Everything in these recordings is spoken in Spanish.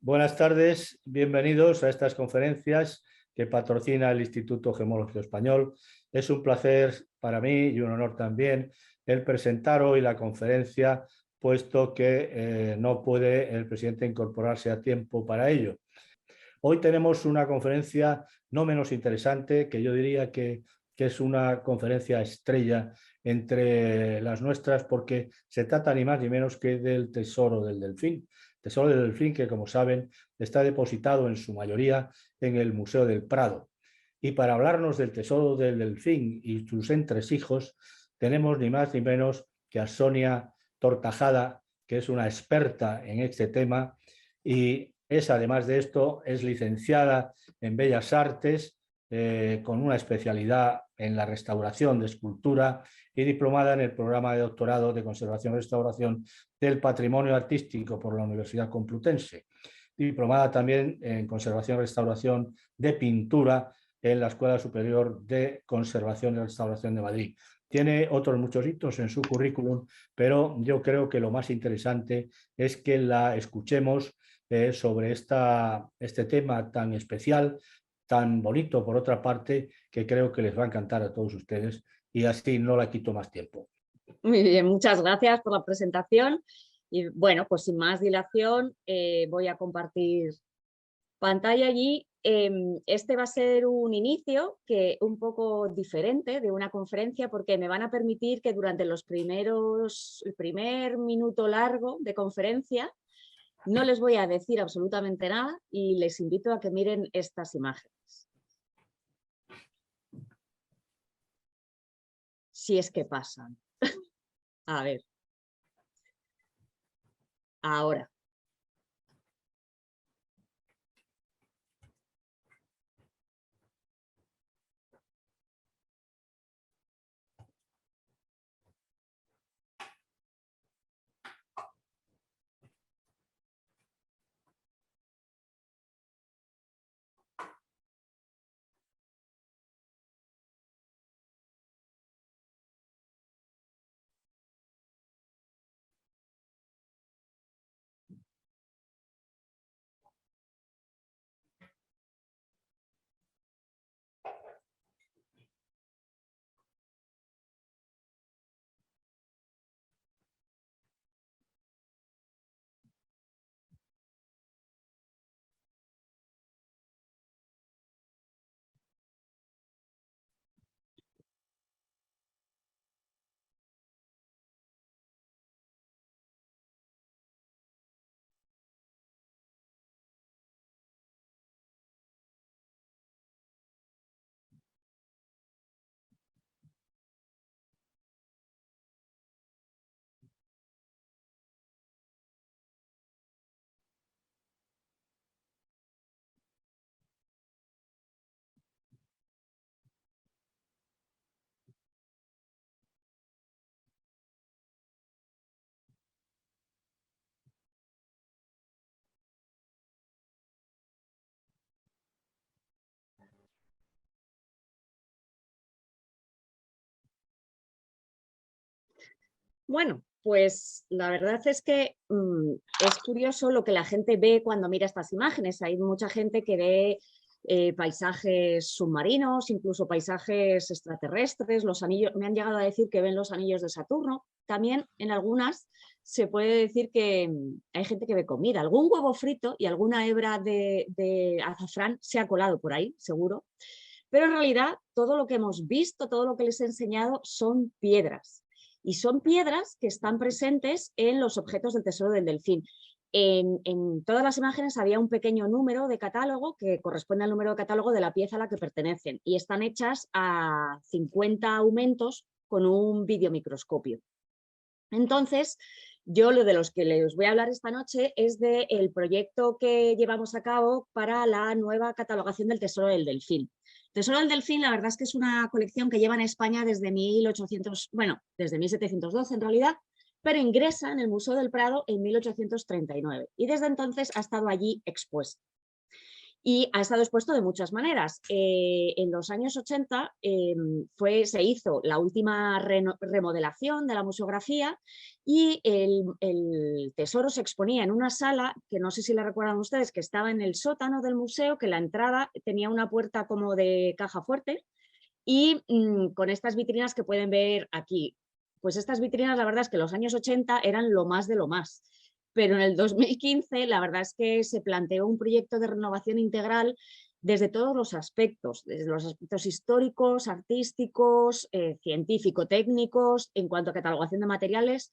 Buenas tardes, bienvenidos a estas conferencias que patrocina el Instituto Gemológico Español. Es un placer para mí y un honor también el presentar hoy la conferencia, puesto que no puede el presidente incorporarse a tiempo para ello. Hoy tenemos una conferencia no menos interesante, que yo diría que es una conferencia estrella entre las nuestras, porque se trata ni más ni menos que del Tesoro del Delfín. Tesoro del Delfín, que como saben está depositado en su mayoría en el Museo del Prado. Y para hablarnos del Tesoro del Delfín y sus entresijos, tenemos ni más ni menos que a Sonia Tortajada, que es una experta en este tema y es, además de esto, es licenciada en Bellas Artes con una especialidad en la restauración de escultura y diplomada en el programa de doctorado de Conservación y Restauración del Patrimonio Artístico por la Universidad Complutense. Diplomada también en Conservación y Restauración de Pintura en la Escuela Superior de Conservación y Restauración de Madrid. Tiene otros muchos hitos en su currículum, pero yo creo que lo más interesante es que la escuchemos sobre este tema tan especial, tan bonito por otra parte, que creo que les va a encantar a todos ustedes, y así no la quito más tiempo. Muy bien, muchas gracias por la presentación. Y bueno, pues sin más dilación voy a compartir pantalla allí. Este va a ser un inicio un poco diferente de una conferencia, porque me van a permitir que durante el primer minuto largo de conferencia no les voy a decir absolutamente nada y les invito a que miren estas imágenes. Si es que pasan. A ver. Ahora. Bueno, pues la verdad es que es curioso lo que la gente ve cuando mira estas imágenes. Hay mucha gente que ve paisajes submarinos, incluso paisajes extraterrestres. Los anillos, me han llegado a decir que ven los anillos de Saturno. También en algunas se puede decir que hay gente que ve comida. Algún huevo frito y alguna hebra de azafrán se ha colado por ahí, seguro. Pero en realidad todo lo que hemos visto, todo lo que les he enseñado son piedras. Y son piedras que están presentes en los objetos del Tesoro del Delfín. En todas las imágenes había un pequeño número de catálogo que corresponde al número de catálogo de la pieza a la que pertenecen y están hechas a 50 aumentos con un videomicroscopio. Entonces, yo lo de los que les voy a hablar esta noche es del proyecto que llevamos a cabo para la nueva catalogación del Tesoro del Delfín. Tesoro del Delfín, la verdad es que es una colección que lleva en España desde 1712 en realidad, pero ingresa en el Museo del Prado en 1839 y desde entonces ha estado allí expuesta. y ha estado expuesto de muchas maneras. En los años 80 se hizo la última remodelación de la museografía y el tesoro se exponía en una sala, que no sé si la recuerdan ustedes, que estaba en el sótano del museo, que la entrada tenía una puerta como de caja fuerte y con estas vitrinas que pueden ver aquí. Pues estas vitrinas, la verdad es que en los años 80 eran lo más de lo más. Pero en el 2015 la verdad es que se planteó un proyecto de renovación integral desde todos los aspectos, desde los aspectos históricos, artísticos, científico-técnicos, en cuanto a catalogación de materiales,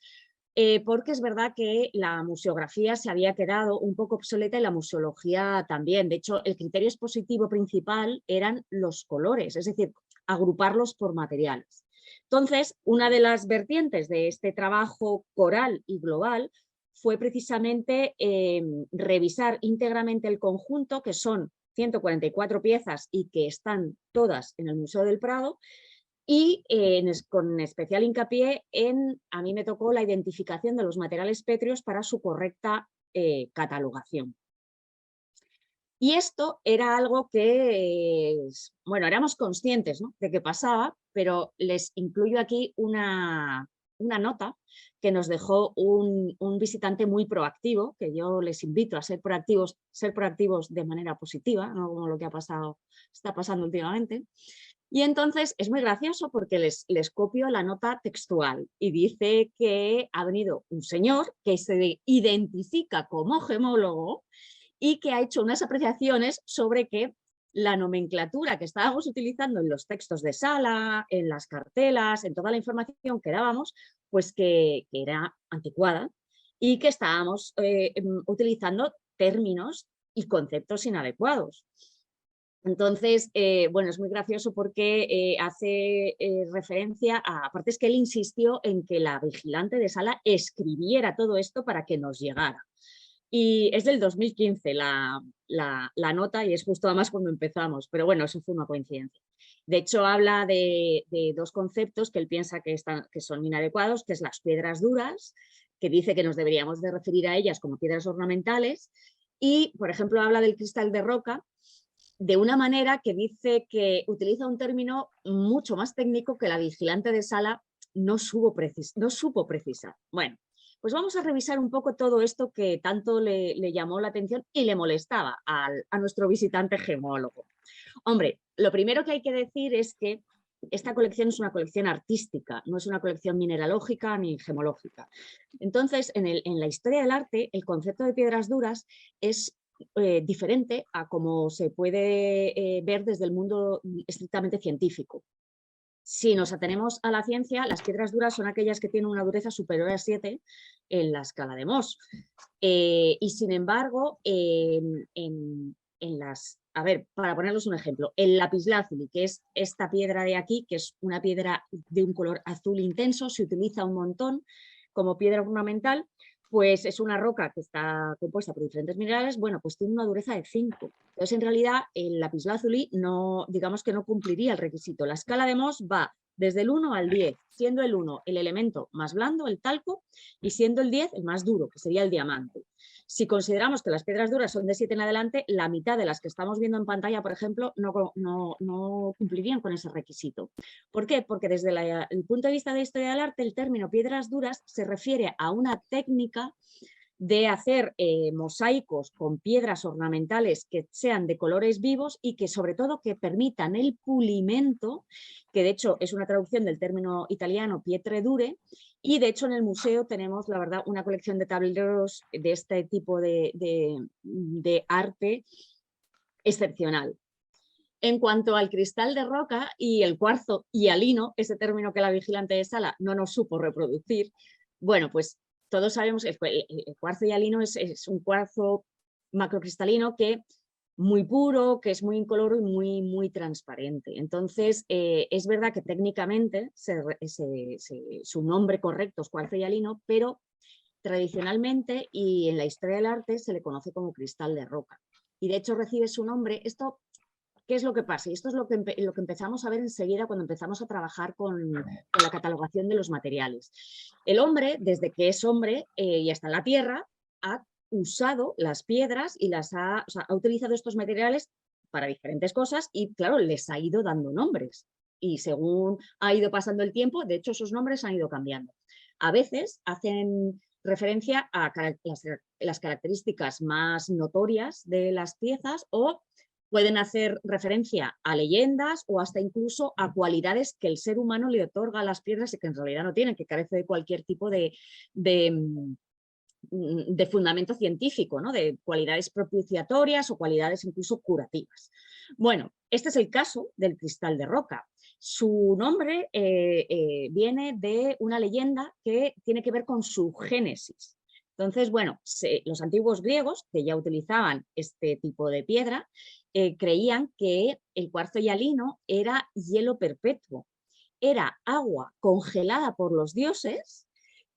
porque es verdad que la museografía se había quedado un poco obsoleta y la museología también. De hecho, el criterio expositivo principal eran los colores, es decir, agruparlos por materiales. Entonces, una de las vertientes de este trabajo coral y global fue precisamente revisar íntegramente el conjunto, que son 144 piezas y que están todas en el Museo del Prado, y con especial hincapié en, a mí me tocó la identificación de los materiales pétreos para su correcta catalogación. Y esto era algo que, bueno, éramos conscientes, ¿no?, de que pasaba, pero les incluyo aquí una nota que nos dejó un visitante muy proactivo, que yo les invito a ser proactivos de manera positiva, no como lo que está pasando últimamente. Y entonces es muy gracioso porque les copio la nota textual y dice que ha venido un señor que se identifica como gemólogo y que ha hecho unas apreciaciones sobre que la nomenclatura que estábamos utilizando en los textos de sala, en las cartelas, en toda la información que dábamos, pues que era anticuada y que estábamos utilizando términos y conceptos inadecuados. Entonces, bueno, es muy gracioso porque hace referencia a, aparte es que él insistió en que la vigilante de sala escribiera todo esto para que nos llegara. Y es del 2015 la nota y es justo además cuando empezamos, pero bueno, eso fue una coincidencia. De hecho, habla de dos conceptos que él piensa que son inadecuados, que es las piedras duras, que dice que nos deberíamos de referir a ellas como piedras ornamentales, y, por ejemplo, habla del cristal de roca de una manera que dice que utiliza un término mucho más técnico que la vigilante de sala no supo precisar. Bueno, pues vamos a revisar un poco todo esto que tanto le llamó la atención y le molestaba a nuestro visitante gemólogo. Hombre, lo primero que hay que decir es que esta colección es una colección artística, no es una colección mineralógica ni gemológica. Entonces, en la historia del arte, el concepto de piedras duras es diferente a como se puede ver desde el mundo estrictamente científico. Si nos atenemos a la ciencia, las piedras duras son aquellas que tienen una dureza superior a 7 en la escala de Mohs. Y sin embargo, a ver, para ponerles un ejemplo, el lapislázuli, que es esta piedra de aquí, que es una piedra de un color azul intenso, se utiliza un montón como piedra ornamental, pues es una roca que está compuesta por diferentes minerales, bueno, pues tiene una dureza de 5. Entonces, en realidad, el lapislázuli no, digamos que no cumpliría el requisito. La escala de Mohs va desde el 1 al 10, siendo el 1 el elemento más blando, el talco, y siendo el 10 el más duro, que sería el diamante. Si consideramos que las piedras duras son de 7 en adelante, la mitad de las que estamos viendo en pantalla, por ejemplo, no cumplirían con ese requisito. ¿Por qué? Porque desde el punto de vista de historia del arte, el término piedras duras se refiere a una técnica de hacer mosaicos con piedras ornamentales que sean de colores vivos y que sobre todo que permitan el pulimento, que de hecho es una traducción del término italiano pietre dure, y de hecho en el museo tenemos, la verdad, una colección de tableros de este tipo de arte excepcional. En cuanto al cristal de roca y el cuarzo hialino, ese término que la vigilante de sala no nos supo reproducir, bueno, pues todos sabemos que el cuarzo hialino es un cuarzo macrocristalino que muy puro, que es muy incoloro y muy transparente. Entonces, es verdad que técnicamente su nombre correcto es cuarzo hialino, pero tradicionalmente y en la historia del arte se le conoce como cristal de roca. Y de hecho recibe su nombre, esto... ¿Qué es lo que pasa? Y esto es lo que empezamos a ver enseguida cuando empezamos a trabajar con la catalogación de los materiales. El hombre, desde que es hombre y hasta la Tierra, ha usado las piedras y o sea, ha utilizado estos materiales para diferentes cosas y, claro, les ha ido dando nombres. Y según ha ido pasando el tiempo, de hecho, esos nombres han ido cambiando. A veces hacen referencia a las características más notorias de las piezas o pueden hacer referencia a leyendas o hasta incluso a cualidades que el ser humano le otorga a las piedras y que en realidad no tienen, que carece de cualquier tipo de fundamento científico, ¿no? De cualidades propiciatorias o cualidades incluso curativas. Bueno, este es el caso del cristal de roca. Su nombre viene de una leyenda que tiene que ver con su génesis. Entonces, bueno, los antiguos griegos, que ya utilizaban este tipo de piedra, creían que el cuarzo hialino era hielo perpetuo, era agua congelada por los dioses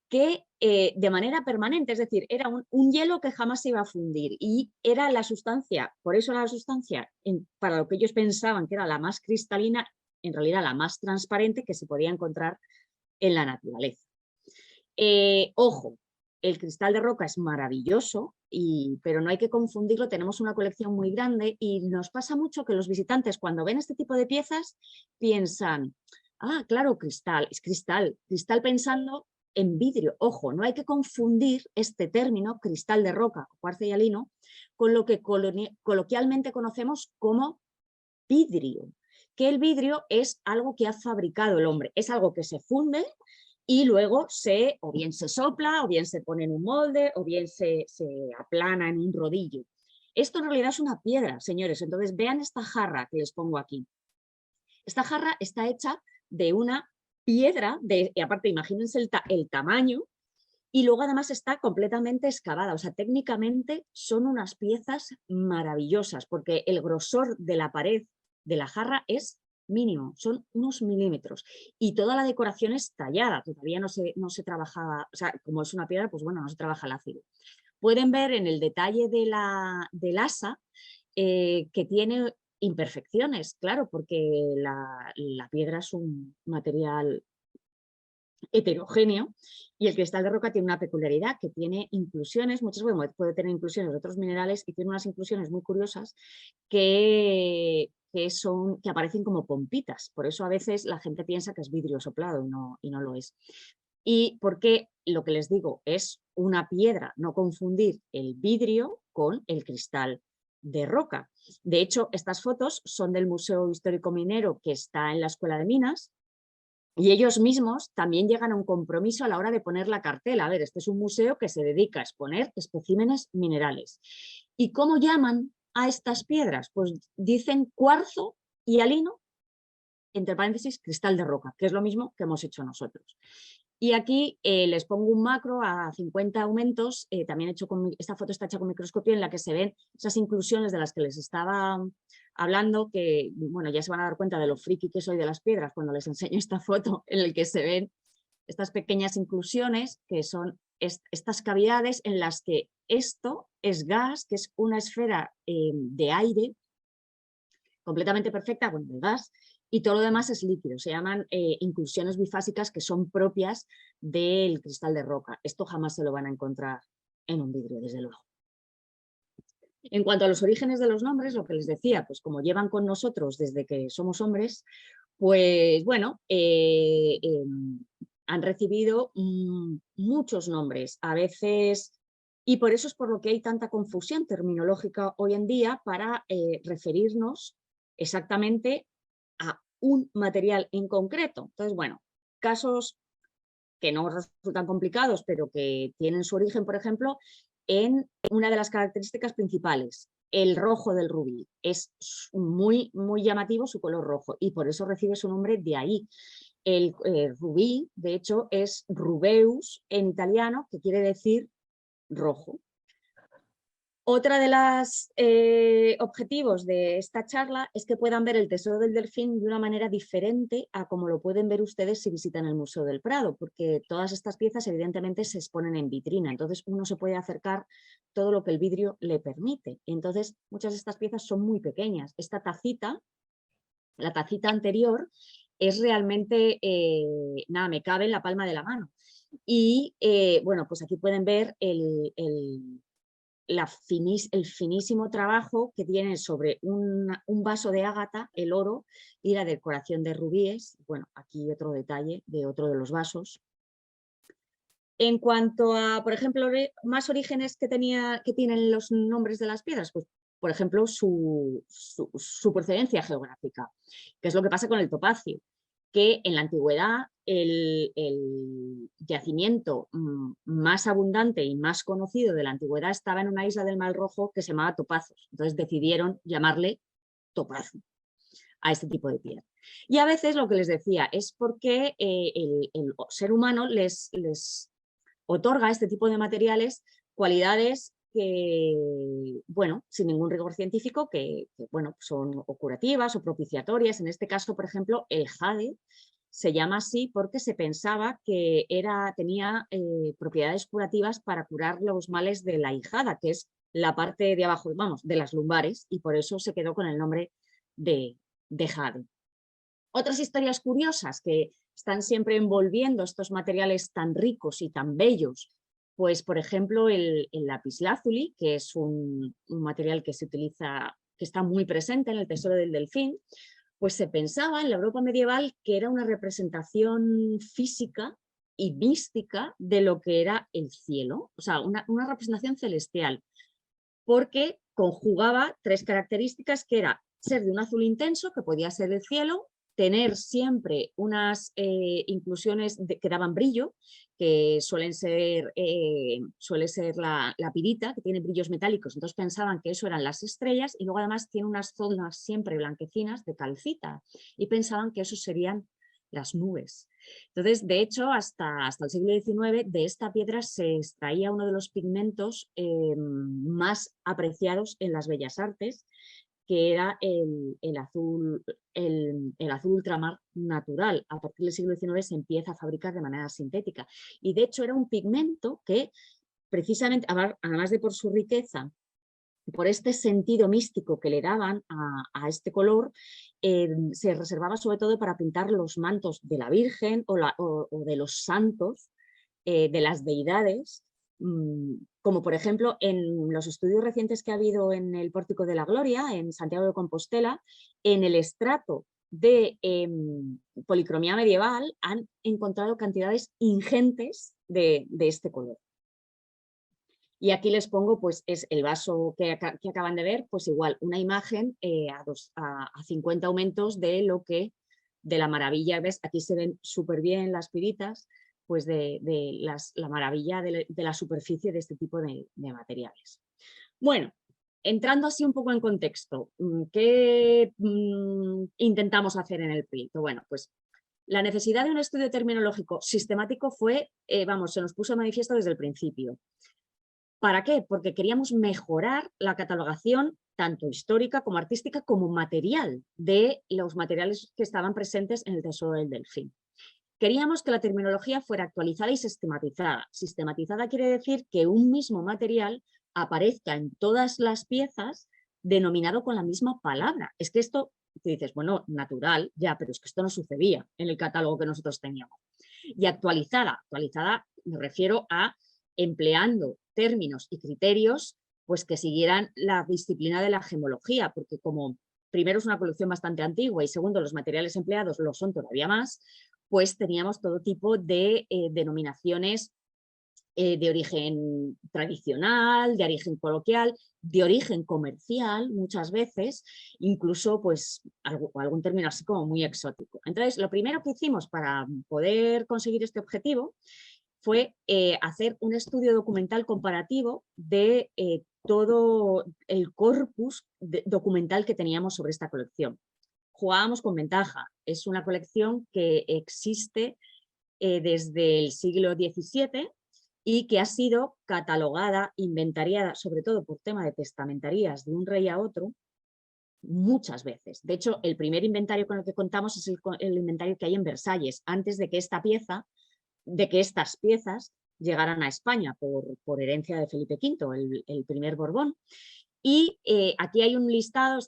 que de manera permanente, es decir, era un hielo que jamás se iba a fundir y era la sustancia, por eso era la sustancia, para lo que ellos pensaban que era la más cristalina, en realidad la más transparente que se podía encontrar en la naturaleza. Ojo, el cristal de roca es maravilloso, pero no hay que confundirlo, tenemos una colección muy grande y nos pasa mucho que los visitantes cuando ven este tipo de piezas piensan, ah, claro, cristal, es cristal, cristal pensando en vidrio. Ojo, no hay que confundir este término, cristal de roca, cuarzo hialino, con lo que coloquialmente conocemos como vidrio, que el vidrio es algo que ha fabricado el hombre, es algo que se funde y luego o bien se sopla, o bien se pone en un molde, o bien se aplana en un rodillo. Esto en realidad es una piedra, señores. Entonces vean esta jarra que les pongo aquí. Esta jarra está hecha de una piedra, y aparte imagínense el tamaño, y luego además está completamente excavada. O sea, técnicamente son unas piezas maravillosas, porque el grosor de la pared de la jarra es mínimo, son unos milímetros. Y toda la decoración es tallada, todavía no se trabajaba, o sea, como es una piedra, pues bueno, no se trabaja el ácido. Pueden ver en el detalle del asa que tiene imperfecciones, claro, porque la piedra es un material heterogéneo y el cristal de roca tiene una peculiaridad que tiene inclusiones, muchas veces puede tener inclusiones de otros minerales y tiene unas inclusiones muy curiosas que aparecen como pompitas, por eso a veces la gente piensa que es vidrio soplado y no lo es. Y porque lo que les digo es una piedra, no confundir el vidrio con el cristal de roca. De hecho, estas fotos son del Museo Histórico Minero que está en la Escuela de Minas y ellos mismos también llegan a un compromiso a la hora de poner la cartela. A ver, este es un museo que se dedica a exponer especímenes minerales. ¿Y cómo llaman a estas piedras? Pues dicen cuarzo hialino, entre paréntesis, cristal de roca, que es lo mismo que hemos hecho nosotros. Y aquí les pongo un macro a 50 aumentos, también hecho esta foto está hecha con microscopio en la que se ven esas inclusiones de las que les estaba hablando, que bueno, ya se van a dar cuenta de lo friki que soy de las piedras cuando les enseño esta foto en la que se ven estas pequeñas inclusiones que son estas cavidades en las que esto es gas, que es una esfera de aire completamente perfecta, bueno, de gas, y todo lo demás es líquido. Se llaman inclusiones bifásicas que son propias del cristal de roca. Esto jamás se lo van a encontrar en un vidrio, desde luego. En cuanto a los orígenes de los nombres, lo que les decía, pues como llevan con nosotros desde que somos hombres, pues bueno, han recibido muchos nombres, a veces, y por eso es por lo que hay tanta confusión terminológica hoy en día para referirnos exactamente a un material en concreto. Entonces, bueno, casos que no resultan complicados, pero que tienen su origen, por ejemplo, en una de las características principales, el rojo del rubí. Es muy, muy llamativo su color rojo y por eso recibe su nombre de ahí. El rubí, de hecho, es rubeus en italiano, que quiere decir rojo. Otra de los objetivos de esta charla es que puedan ver el Tesoro del Delfín de una manera diferente a como lo pueden ver ustedes si visitan el Museo del Prado, porque todas estas piezas evidentemente se exponen en vitrina, entonces uno se puede acercar todo lo que el vidrio le permite. Entonces muchas de estas piezas son muy pequeñas. Esta tacita, la tacita anterior, es realmente, nada, me cabe en la palma de la mano. Y bueno, pues aquí pueden ver el finísimo trabajo que tiene sobre un vaso de ágata, el oro, y la decoración de rubíes. Bueno, aquí otro detalle de otro de los vasos. En cuanto a, por ejemplo, más orígenes que tienen los nombres de las piedras, pues, por ejemplo, su procedencia geográfica, que es lo que pasa con el topacio, que en la antigüedad el yacimiento más abundante y más conocido de la antigüedad estaba en una isla del Mar Rojo que se llamaba Topazos. Entonces decidieron llamarle topazo a este tipo de piedra. Y a veces lo que les decía es porque el ser humano les otorga a este tipo de materiales cualidades que, bueno, sin ningún rigor científico, que bueno, son o curativas o propiciatorias. En este caso, por ejemplo, el jade se llama así porque se pensaba que tenía propiedades curativas para curar los males de la ijada, que es la parte de abajo, vamos, de las lumbares, y por eso se quedó con el nombre de jade. Otras historias curiosas que están siempre envolviendo estos materiales tan ricos y tan bellos, pues por ejemplo el lapislázuli, que es un material que se utiliza, que está muy presente en el Tesoro del Delfín, pues se pensaba en la Europa medieval que era una representación física y mística de lo que era el cielo, o sea, una representación celestial, porque conjugaba tres características, que era ser de un azul intenso, que podía ser el cielo, tener siempre unas inclusiones que daban brillo, que suele ser la pirita, que tiene brillos metálicos, entonces pensaban que eso eran las estrellas, y luego además tiene unas zonas siempre blanquecinas de calcita, y pensaban que eso serían las nubes. Entonces, de hecho, hasta el siglo XIX de esta piedra se extraía uno de los pigmentos más apreciados en las bellas artes, que era el azul ultramar natural. A partir del siglo XIX se empieza a fabricar de manera sintética. Y de hecho era un pigmento que precisamente, además de por su riqueza, por este sentido místico que le daban a este color, se reservaba sobre todo para pintar los mantos de la Virgen o de los santos, de las deidades, como por ejemplo en los estudios recientes que ha habido en el Pórtico de la Gloria, en Santiago de Compostela, en el estrato de policromía medieval han encontrado cantidades ingentes de este color. Y aquí les pongo, pues es el vaso que acaban de ver, pues igual una imagen a 50 aumentos de la maravilla. ¿Ves? Aquí se ven súper bien las piritas, pues la maravilla de la superficie de este tipo de materiales. Bueno, entrando así un poco en contexto, ¿qué intentamos hacer en el proyecto? Bueno, pues la necesidad de un estudio terminológico sistemático se nos puso de manifiesto desde el principio. ¿Para qué? Porque queríamos mejorar la catalogación tanto histórica como artística como material de los materiales que estaban presentes en el Tesoro del Delfín. Queríamos que la terminología fuera actualizada y sistematizada. Sistematizada quiere decir que un mismo material aparezca en todas las piezas denominado con la misma palabra. Es que esto, te dices, bueno, natural, ya, pero es que esto no sucedía en el catálogo que nosotros teníamos. Y actualizada me refiero a empleando términos y criterios pues que siguieran la disciplina de la gemología, porque como primero es una colección bastante antigua y segundo los materiales empleados lo son todavía más, pues teníamos todo tipo de denominaciones de origen tradicional, de origen coloquial, de origen comercial muchas veces, incluso pues algún término así como muy exótico. Entonces, lo primero que hicimos para poder conseguir este objetivo fue hacer un estudio documental comparativo de todo el corpus documental que teníamos sobre esta colección. Jugábamos con ventaja. Es una colección que existe desde el siglo XVII y que ha sido catalogada, inventariada, sobre todo por tema de testamentarías de un rey a otro, muchas veces. De hecho, el primer inventario con el que contamos es el inventario que hay en Versalles, antes de que estas piezas llegaran a España por herencia de Felipe V, el primer Borbón. Y aquí hay un listado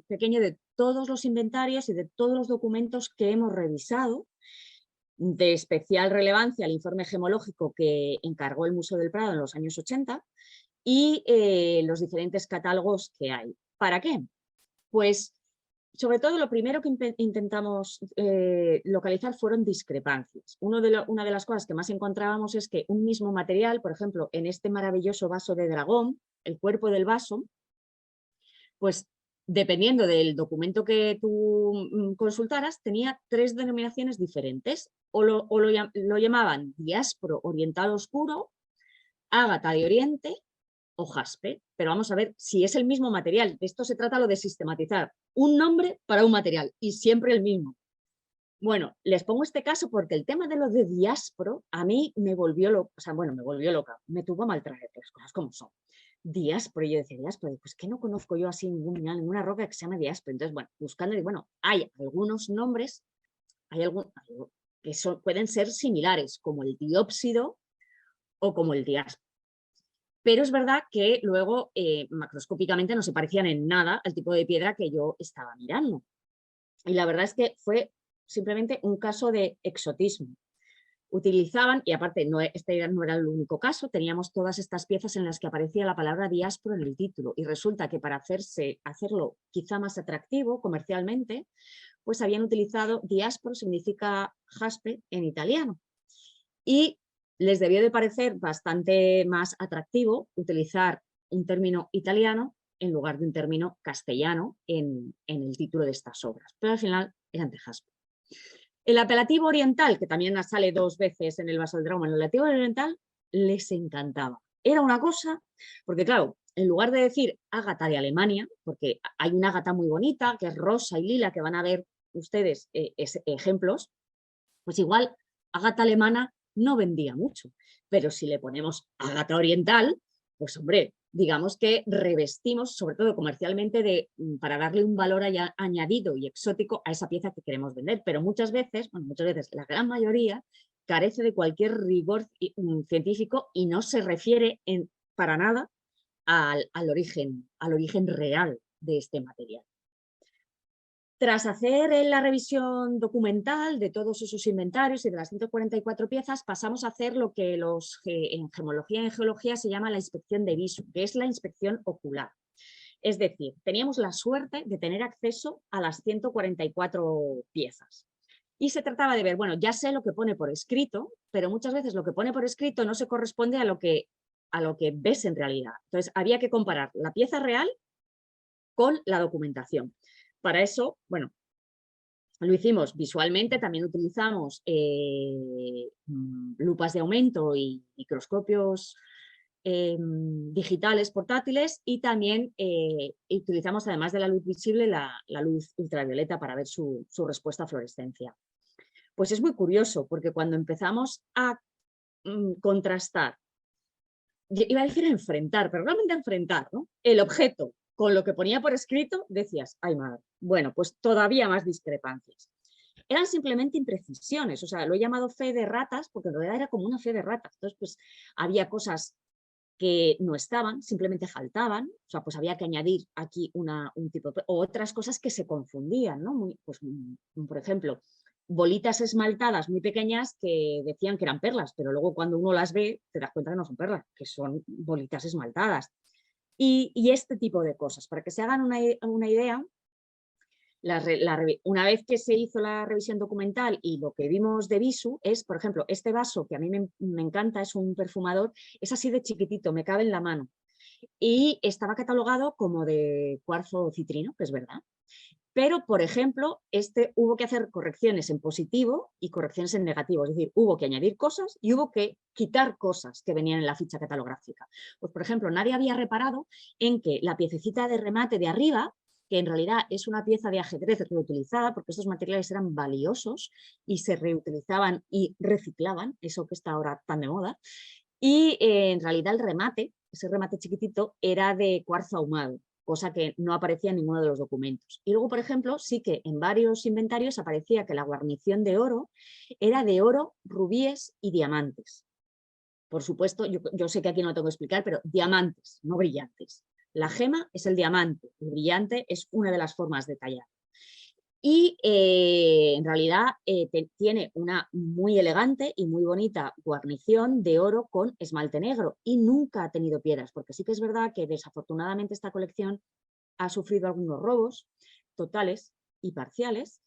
pequeño de todos los inventarios y de todos los documentos que hemos revisado. De especial relevancia el informe gemológico que encargó el Museo del Prado en los años 80, y los diferentes catálogos que hay. ¿Para qué? Pues sobre todo lo primero que intentamos localizar fueron discrepancias. Una de las cosas que más encontrábamos es que un mismo material, por ejemplo, en este maravilloso vaso de dragón, el cuerpo del vaso, pues dependiendo del documento que tú consultaras, tenía 3 denominaciones diferentes. O lo llamaban diásporo oriental oscuro, ágata de oriente o jaspe. Pero vamos a ver si es el mismo material. De esto se trata lo de sistematizar. Un nombre para un material y siempre el mismo. Bueno, les pongo este caso porque el tema de lo de diásporo a mí me volvió loca, o sea, bueno, me volvió loca, me tuvo a mal traer, las cosas como son. Diásporo, yo decía, diásporo, pues que no conozco yo así ninguna roca que se llame diásporo. Entonces, bueno, buscando, y bueno, hay algunos nombres, hay que pueden ser similares, como el diópsido o como el diásporo. Pero es verdad que luego macroscópicamente no se parecían en nada al tipo de piedra que yo estaba mirando. Y la verdad es que fue simplemente un caso de exotismo. Utilizaban, y aparte este no era el único caso, teníamos todas estas piezas en las que aparecía la palabra diásporo en el título, y resulta que para hacerlo quizá más atractivo comercialmente, pues habían utilizado diásporo, significa jaspe en italiano, y les debió de parecer bastante más atractivo utilizar un término italiano en lugar de un término castellano en el título de estas obras, pero al final eran de jaspe. El apelativo oriental, que también sale 2 veces en el vaso del dragón, el apelativo oriental les encantaba. Era una cosa, porque claro, en lugar de decir ágata de Alemania, porque hay una ágata muy bonita, que es rosa y lila, que van a ver ustedes ejemplos, pues igual ágata alemana no vendía mucho, pero si le ponemos ágata oriental, pues hombre, digamos que revestimos, sobre todo comercialmente, para darle un valor añadido y exótico a esa pieza que queremos vender. Pero muchas veces, la gran mayoría, carece de cualquier rigor científico y no se refiere para nada al origen real de este material. Tras hacer la revisión documental de todos esos inventarios y de las 144 piezas, pasamos a hacer lo que en gemología y en geología se llama la inspección de visu, que es la inspección ocular. Es decir, teníamos la suerte de tener acceso a las 144 piezas. Y se trataba de ver, bueno, ya sé lo que pone por escrito, pero muchas veces lo que pone por escrito no se corresponde a lo que ves en realidad. Entonces, había que comparar la pieza real con la documentación. Para eso, bueno, lo hicimos visualmente, también utilizamos lupas de aumento y microscopios digitales portátiles, y también utilizamos, además de la luz visible, la luz ultravioleta para ver su respuesta a fluorescencia. Pues es muy curioso, porque cuando empezamos a contrastar, iba a decir enfrentar, pero realmente enfrentar, ¿no?, el objeto con lo que ponía por escrito, decías, ay madre, bueno, pues todavía más discrepancias. Eran simplemente imprecisiones, o sea, lo he llamado fe de ratas, porque en realidad era como una fe de ratas. Entonces, pues había cosas que no estaban, simplemente faltaban, o sea, pues había que añadir aquí un tipo, o otras cosas que se confundían, ¿no? Por ejemplo, bolitas esmaltadas muy pequeñas que decían que eran perlas, pero luego cuando uno las ve te das cuenta que no son perlas, que son bolitas esmaltadas. Y este tipo de cosas, para que se hagan una idea, una vez que se hizo la revisión documental y lo que vimos de visu es, por ejemplo, este vaso que a mí me encanta, es un perfumador, es así de chiquitito, me cabe en la mano, y estaba catalogado como de cuarzo citrino, que es verdad. Pero, por ejemplo, hubo que hacer correcciones en positivo y correcciones en negativo, es decir, hubo que añadir cosas y hubo que quitar cosas que venían en la ficha catalográfica. Pues, por ejemplo, nadie había reparado en que la piececita de remate de arriba, que en realidad es una pieza de ajedrez reutilizada, porque estos materiales eran valiosos y se reutilizaban y reciclaban, eso que está ahora tan de moda, y en realidad el remate, ese remate chiquitito, era de cuarzo ahumado, cosa que no aparecía en ninguno de los documentos. Y luego, por ejemplo, sí que en varios inventarios aparecía que la guarnición de oro era de oro, rubíes y diamantes. Por supuesto, yo sé que aquí no lo tengo que explicar, pero diamantes, no brillantes. La gema es el diamante, el brillante es una de las formas de tallar. Y en realidad tiene una muy elegante y muy bonita guarnición de oro con esmalte negro y nunca ha tenido piedras, porque sí que es verdad que desafortunadamente esta colección ha sufrido algunos robos totales y parciales,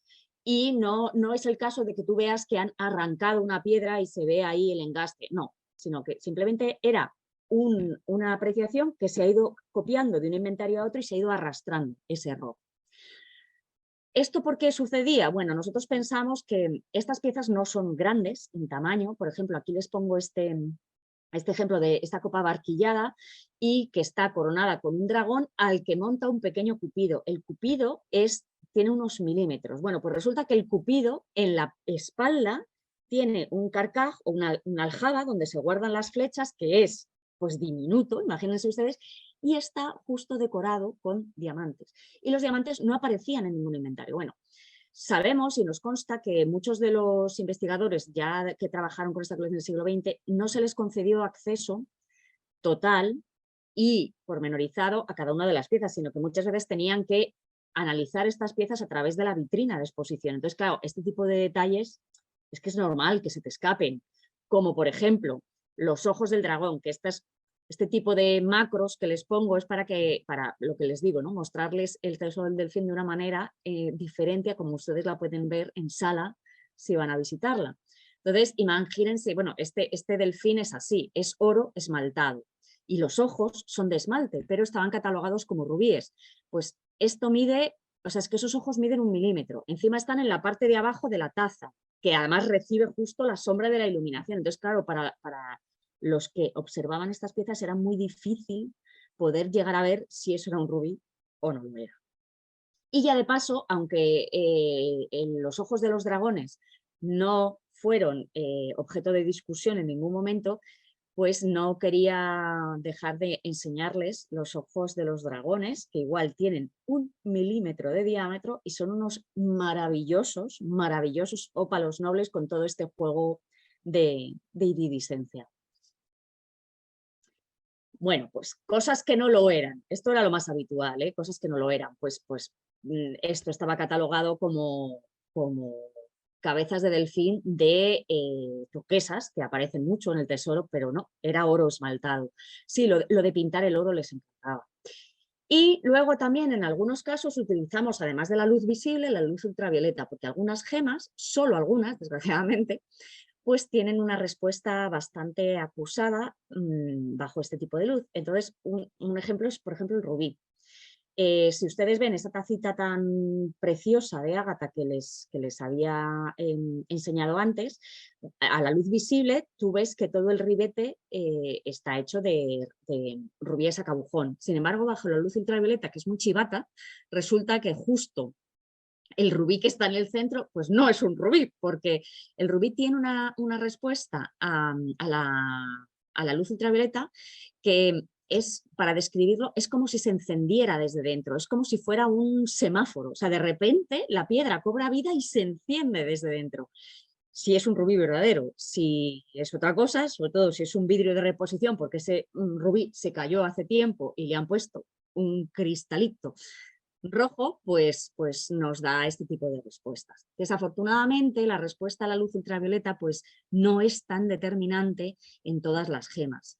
y no es el caso de que tú veas que han arrancado una piedra y se ve ahí el engaste, no, sino que simplemente era una apreciación que se ha ido copiando de un inventario a otro y se ha ido arrastrando ese error. ¿Esto por qué sucedía? Bueno, nosotros pensamos que estas piezas no son grandes en tamaño. Por ejemplo, aquí les pongo este ejemplo de esta copa barquillada y que está coronada con un dragón al que monta un pequeño cupido. El cupido tiene unos milímetros. Bueno, pues resulta que el cupido en la espalda tiene un carcaj o una aljaba donde se guardan las flechas, que es pues diminuto, imagínense ustedes, y está justo decorado con diamantes. Y los diamantes no aparecían en ningún inventario. Bueno, sabemos y nos consta que muchos de los investigadores ya que trabajaron con esta colección del siglo XX no se les concedió acceso total y pormenorizado a cada una de las piezas, sino que muchas veces tenían que analizar estas piezas a través de la vitrina de exposición. Entonces, claro, este tipo de detalles es que es normal que se te escapen, como por ejemplo los ojos del dragón, que este tipo de macros que les pongo es para lo que les digo, ¿no? Mostrarles el tesoro del delfín de una manera diferente a como ustedes la pueden ver en sala si van a visitarla. Entonces, imagínense, bueno, este delfín es así, es oro esmaltado y los ojos son de esmalte, pero estaban catalogados como rubíes. Pues esto mide, o sea, es que esos ojos miden 1 milímetro. Encima están en la parte de abajo de la taza, que además recibe justo la sombra de la iluminación. Entonces, claro, para los que observaban estas piezas era muy difícil poder llegar a ver si eso era un rubí o no lo era. Y ya de paso, aunque en los ojos de los dragones no fueron objeto de discusión en ningún momento, pues no quería dejar de enseñarles los ojos de los dragones, que igual tienen 1 milímetro de diámetro y son unos maravillosos, maravillosos ópalos nobles con todo este juego de iridiscencia. Bueno, pues cosas que no lo eran. Esto era lo más habitual, ¿eh? Cosas que no lo eran. Pues esto estaba catalogado como cabezas de delfín de turquesas, que aparecen mucho en el tesoro, pero no, era oro esmaltado. Sí, lo de pintar el oro les encantaba. Y luego también en algunos casos utilizamos, además de la luz visible, la luz ultravioleta, porque algunas gemas, solo algunas, desgraciadamente, pues tienen una respuesta bastante acusada bajo este tipo de luz. Entonces, un ejemplo es, por ejemplo, el rubí. Si ustedes ven esa tacita tan preciosa de ágata que les había enseñado antes, a la luz visible tú ves que todo el ribete está hecho de rubíes a cabujón. Sin embargo, bajo la luz ultravioleta, que es muy chivata, resulta que justo el rubí que está en el centro, pues no es un rubí, porque el rubí tiene una respuesta a la luz ultravioleta que es, para describirlo, es como si se encendiera desde dentro, es como si fuera un semáforo, o sea, de repente la piedra cobra vida y se enciende desde dentro. Si es un rubí verdadero, si es otra cosa, sobre todo si es un vidrio de reposición, porque ese rubí se cayó hace tiempo y le han puesto un cristalito rojo, pues nos da este tipo de respuestas. Desafortunadamente, la respuesta a la luz ultravioleta pues, no es tan determinante en todas las gemas.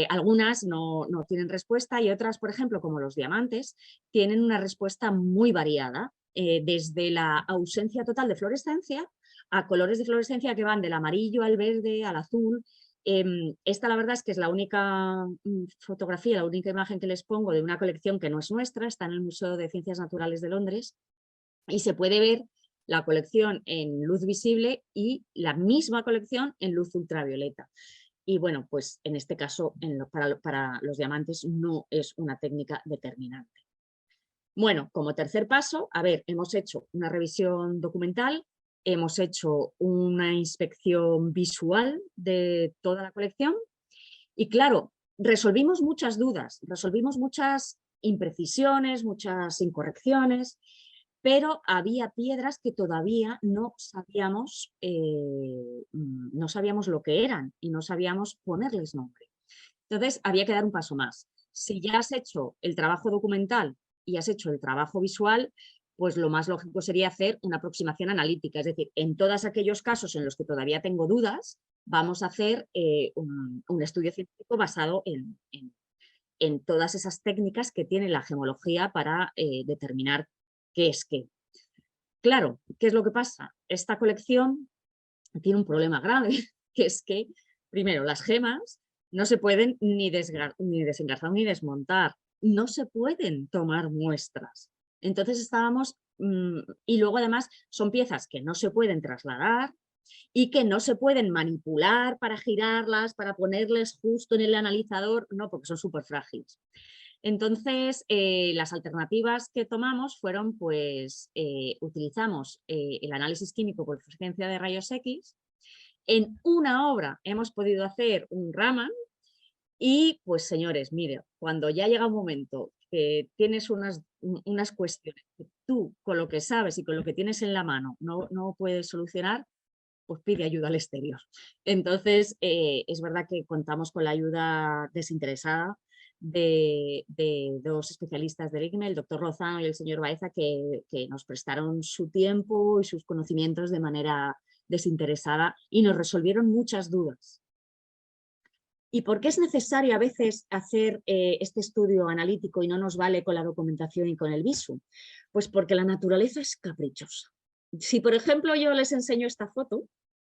Algunas no tienen respuesta y otras, por ejemplo, como los diamantes, tienen una respuesta muy variada, desde la ausencia total de fluorescencia a colores de fluorescencia que van del amarillo al verde, al azul. Esta la verdad es que es la única fotografía, la única imagen que les pongo de una colección que no es nuestra, está en el Museo de Ciencias Naturales de Londres y se puede ver la colección en luz visible y la misma colección en luz ultravioleta. Y bueno, pues en este caso para los diamantes no es una técnica determinante. Bueno, como tercer paso, a ver, hemos hecho una revisión documental, hemos hecho una inspección visual de toda la colección y claro, resolvimos muchas dudas, resolvimos muchas imprecisiones, muchas incorrecciones, pero había piedras que todavía no sabíamos lo que eran y no sabíamos ponerles nombre. Entonces había que dar un paso más. Si ya has hecho el trabajo documental y has hecho el trabajo visual, pues lo más lógico sería hacer una aproximación analítica. Es decir, en todos aquellos casos en los que todavía tengo dudas, vamos a hacer un estudio científico basado en todas esas técnicas que tiene la gemología para determinar qué es qué. Claro, ¿qué es lo que pasa? Esta colección tiene un problema grave, que es que, primero, las gemas no se pueden ni desengarzar ni desmontar, no se pueden tomar muestras. Entonces estábamos, y luego además son piezas que no se pueden trasladar y que no se pueden manipular para girarlas, para ponerles justo en el analizador, no, porque son súper frágiles. Entonces, las alternativas que tomamos fueron, pues, utilizamos el análisis químico por fluorescencia de rayos X. En una obra hemos podido hacer un Raman y, pues, señores, mire, cuando ya llega un momento que tienes unas cuestiones que tú, con lo que sabes y con lo que tienes en la mano, no puedes solucionar, pues pide ayuda al exterior. Entonces, es verdad que contamos con la ayuda desinteresada de dos especialistas del ICME, el doctor Lozano y el señor Baeza, que nos prestaron su tiempo y sus conocimientos de manera desinteresada y nos resolvieron muchas dudas. ¿Y por qué es necesario a veces hacer este estudio analítico y no nos vale con la documentación y con el visu? Pues porque la naturaleza es caprichosa. Si, por ejemplo, yo les enseño esta foto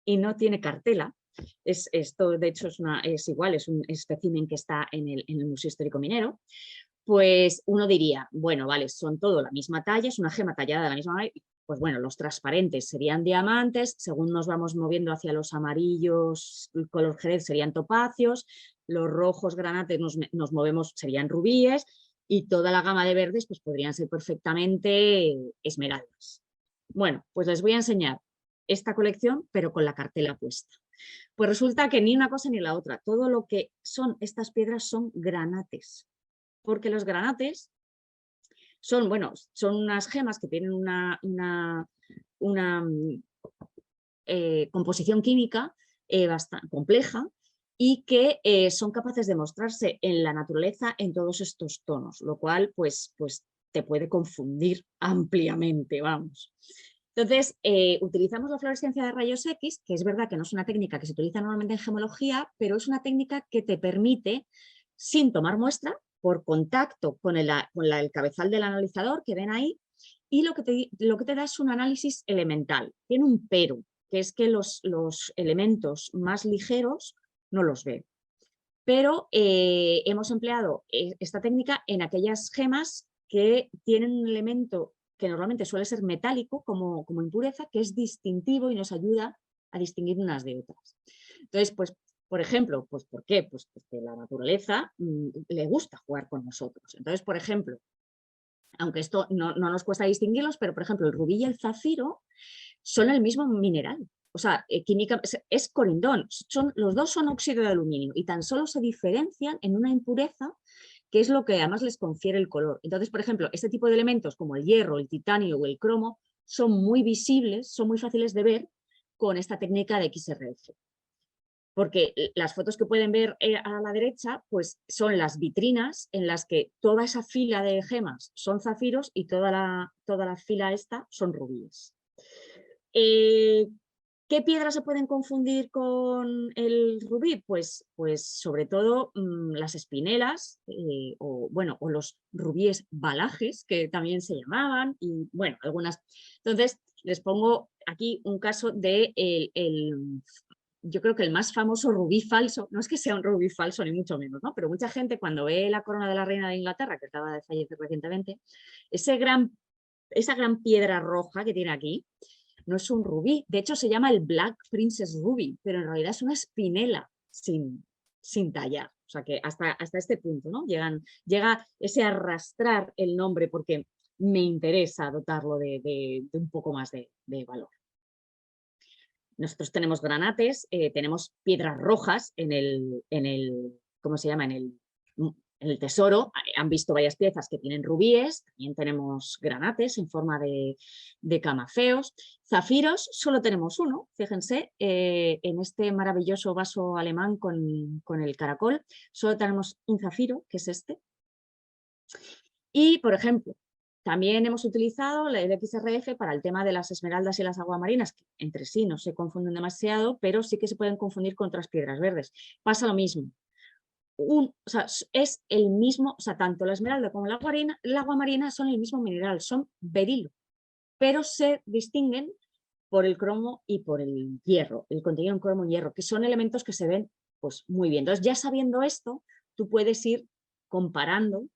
y no tiene cartela, esto de hecho es igual, es un espécimen que está en el Museo Histórico Minero, pues uno diría, bueno, vale, son todo la misma talla, es una gema tallada de la misma manera, pues bueno, los transparentes serían diamantes, según nos vamos moviendo hacia los amarillos, el color jerez serían topacios, los rojos granates nos movemos, serían rubíes, y toda la gama de verdes pues podrían ser perfectamente esmeraldas. Bueno, pues les voy a enseñar esta colección, pero con la cartela puesta. Pues resulta que ni una cosa ni la otra, todo lo que son estas piedras son granates, porque los granates son, bueno, son unas gemas que tienen una composición química bastante compleja y que son capaces de mostrarse en la naturaleza en todos estos tonos, lo cual pues te puede confundir ampliamente, vamos. Entonces, utilizamos la fluorescencia de rayos X, que es verdad que no es una técnica que se utiliza normalmente en gemología, pero es una técnica que te permite, sin tomar muestra, por contacto con el cabezal del analizador que ven ahí, y lo que te da es un análisis elemental. Tiene un pero, que es que los elementos más ligeros no los ve. Pero hemos empleado esta técnica en aquellas gemas que tienen un elemento que normalmente suele ser metálico como impureza, que es distintivo y nos ayuda a distinguir unas de otras. Entonces, pues, por ejemplo, pues ¿por qué? Pues porque la naturaleza le gusta jugar con nosotros. Entonces, por ejemplo, aunque esto no nos cuesta distinguirlos, pero por ejemplo el rubí y el zafiro son el mismo mineral. O sea, química es corindón, los dos son óxido de aluminio y tan solo se diferencian en una impureza que es lo que además les confiere el color. Entonces, por ejemplo, este tipo de elementos como el hierro, el titanio o el cromo son muy visibles, son muy fáciles de ver con esta técnica de XRF. Porque las fotos que pueden ver a la derecha pues son las vitrinas en las que toda esa fila de gemas son zafiros y toda la fila esta son rubíes. ¿Qué piedras se pueden confundir con el rubí? Pues sobre todo las espinelas o los rubíes balajes, que también se llamaban, y bueno, algunas. Entonces, les pongo aquí un caso de yo creo que el más famoso rubí falso, no es que sea un rubí falso ni mucho menos, ¿no? Pero mucha gente cuando ve la corona de la reina de Inglaterra, que acaba de fallecer recientemente, esa gran piedra roja que tiene aquí, no es un rubí, de hecho se llama el Black Princess Ruby, pero en realidad es una espinela sin tallar. O sea que hasta este punto, ¿no? Llega ese arrastrar el nombre porque me interesa dotarlo de un poco más de valor. Nosotros tenemos granates, tenemos piedras rojas en el ¿cómo se llama? En el tesoro. Han visto varias piezas que tienen rubíes, también tenemos granates en forma de camafeos. Zafiros solo tenemos uno, fíjense, en este maravilloso vaso alemán con el caracol, solo tenemos un zafiro, que es este. Y, por ejemplo, También hemos utilizado el XRF para el tema de las esmeraldas y las aguamarinas, que entre sí no se confunden demasiado, pero sí que se pueden confundir con otras piedras verdes. Pasa lo mismo. O sea, es el mismo, o sea, tanto la esmeralda como la aguamarina son el mismo mineral, son berilo, pero se distinguen por el cromo y por el hierro, el contenido en cromo y hierro, que son elementos que se ven pues, muy bien. Entonces, ya sabiendo esto, tú puedes ir comparando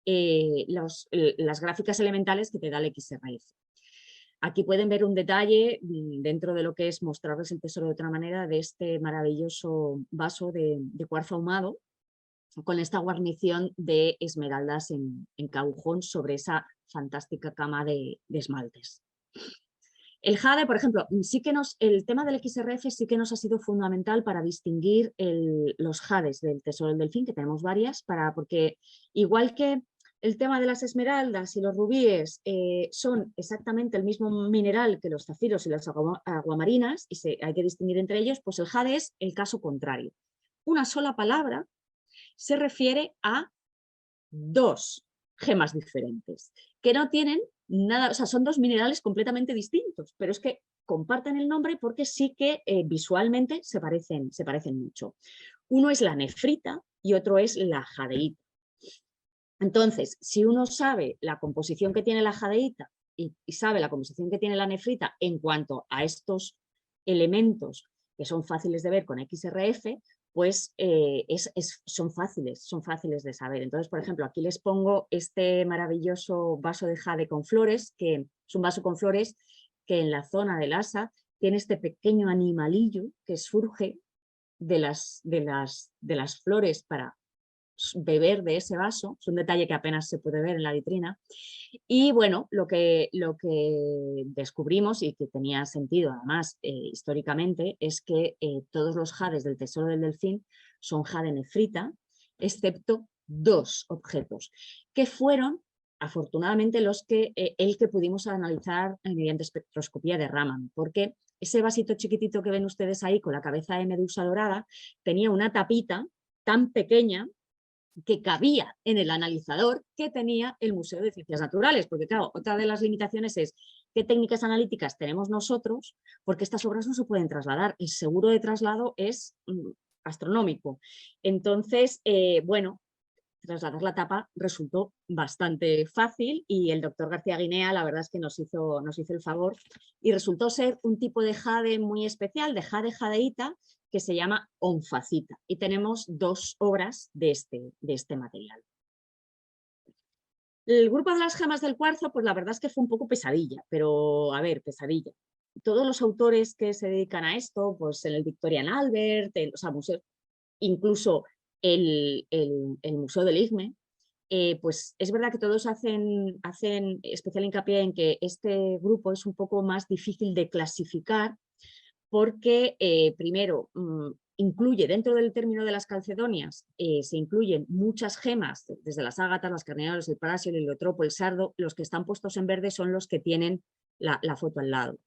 las gráficas elementales que te da el XRF. Aquí pueden ver un detalle dentro de lo que es mostrarles el tesoro de otra manera de este maravilloso vaso de cuarzo ahumado con esta guarnición de esmeraldas en caujón sobre esa fantástica cama de esmaltes. El jade, por ejemplo, el tema del XRF sí que nos ha sido fundamental para distinguir los jades del tesoro del delfín, que tenemos varias, porque igual que el tema de las esmeraldas y los rubíes son exactamente el mismo mineral que los zafiros y las aguamarinas, y hay que distinguir entre ellos, pues el jade es el caso contrario. Una sola palabra se refiere a dos gemas diferentes, que no tienen nada, o sea, son dos minerales completamente distintos, pero es que comparten el nombre porque sí que visualmente se parecen mucho. Uno es la nefrita y otro es la jadeíta. Entonces, si uno sabe la composición que tiene la jadeíta y sabe la composición que tiene la nefrita en cuanto a estos elementos que son fáciles de ver con XRF, pues son fáciles de saber. Entonces, por ejemplo, aquí les pongo este maravilloso vaso de jade con flores, que es un vaso con flores que en la zona del asa tiene este pequeño animalillo que surge de las flores para beber de ese vaso. Es un detalle que apenas se puede ver en la vitrina. Y bueno, lo que descubrimos y que tenía sentido además históricamente es que todos los jades del tesoro del delfín son jade nefrita, excepto dos objetos, que fueron afortunadamente el que pudimos analizar mediante espectroscopía de Raman, porque ese vasito chiquitito que ven ustedes ahí con la cabeza de medusa dorada tenía una tapita tan pequeña que cabía en el analizador que tenía el Museo de Ciencias Naturales, porque claro, otra de las limitaciones es qué técnicas analíticas tenemos nosotros, porque estas obras no se pueden trasladar, el seguro de traslado es astronómico. Entonces, bueno, trasladar la tapa resultó bastante fácil y el doctor García Guinea la verdad es que nos hizo el favor y resultó ser un tipo de jade muy especial, de jadeíta, que se llama onfacita, y tenemos dos obras de este material. El grupo de las gemas del cuarzo, pues la verdad es que fue un poco pesadilla, pero a ver, pesadilla. Todos los autores que se dedican a esto, pues en el Victorian Albert, museos, incluso el Museo del IGME, pues es verdad que todos hacen especial hincapié en que este grupo es un poco más difícil de clasificar porque, primero, incluye dentro del término de las calcedonias, se incluyen muchas gemas, desde las ágatas, las carneroles, el parásito, el heliotropo, el sardo. Los que están puestos en verde son los que tienen la foto al lado.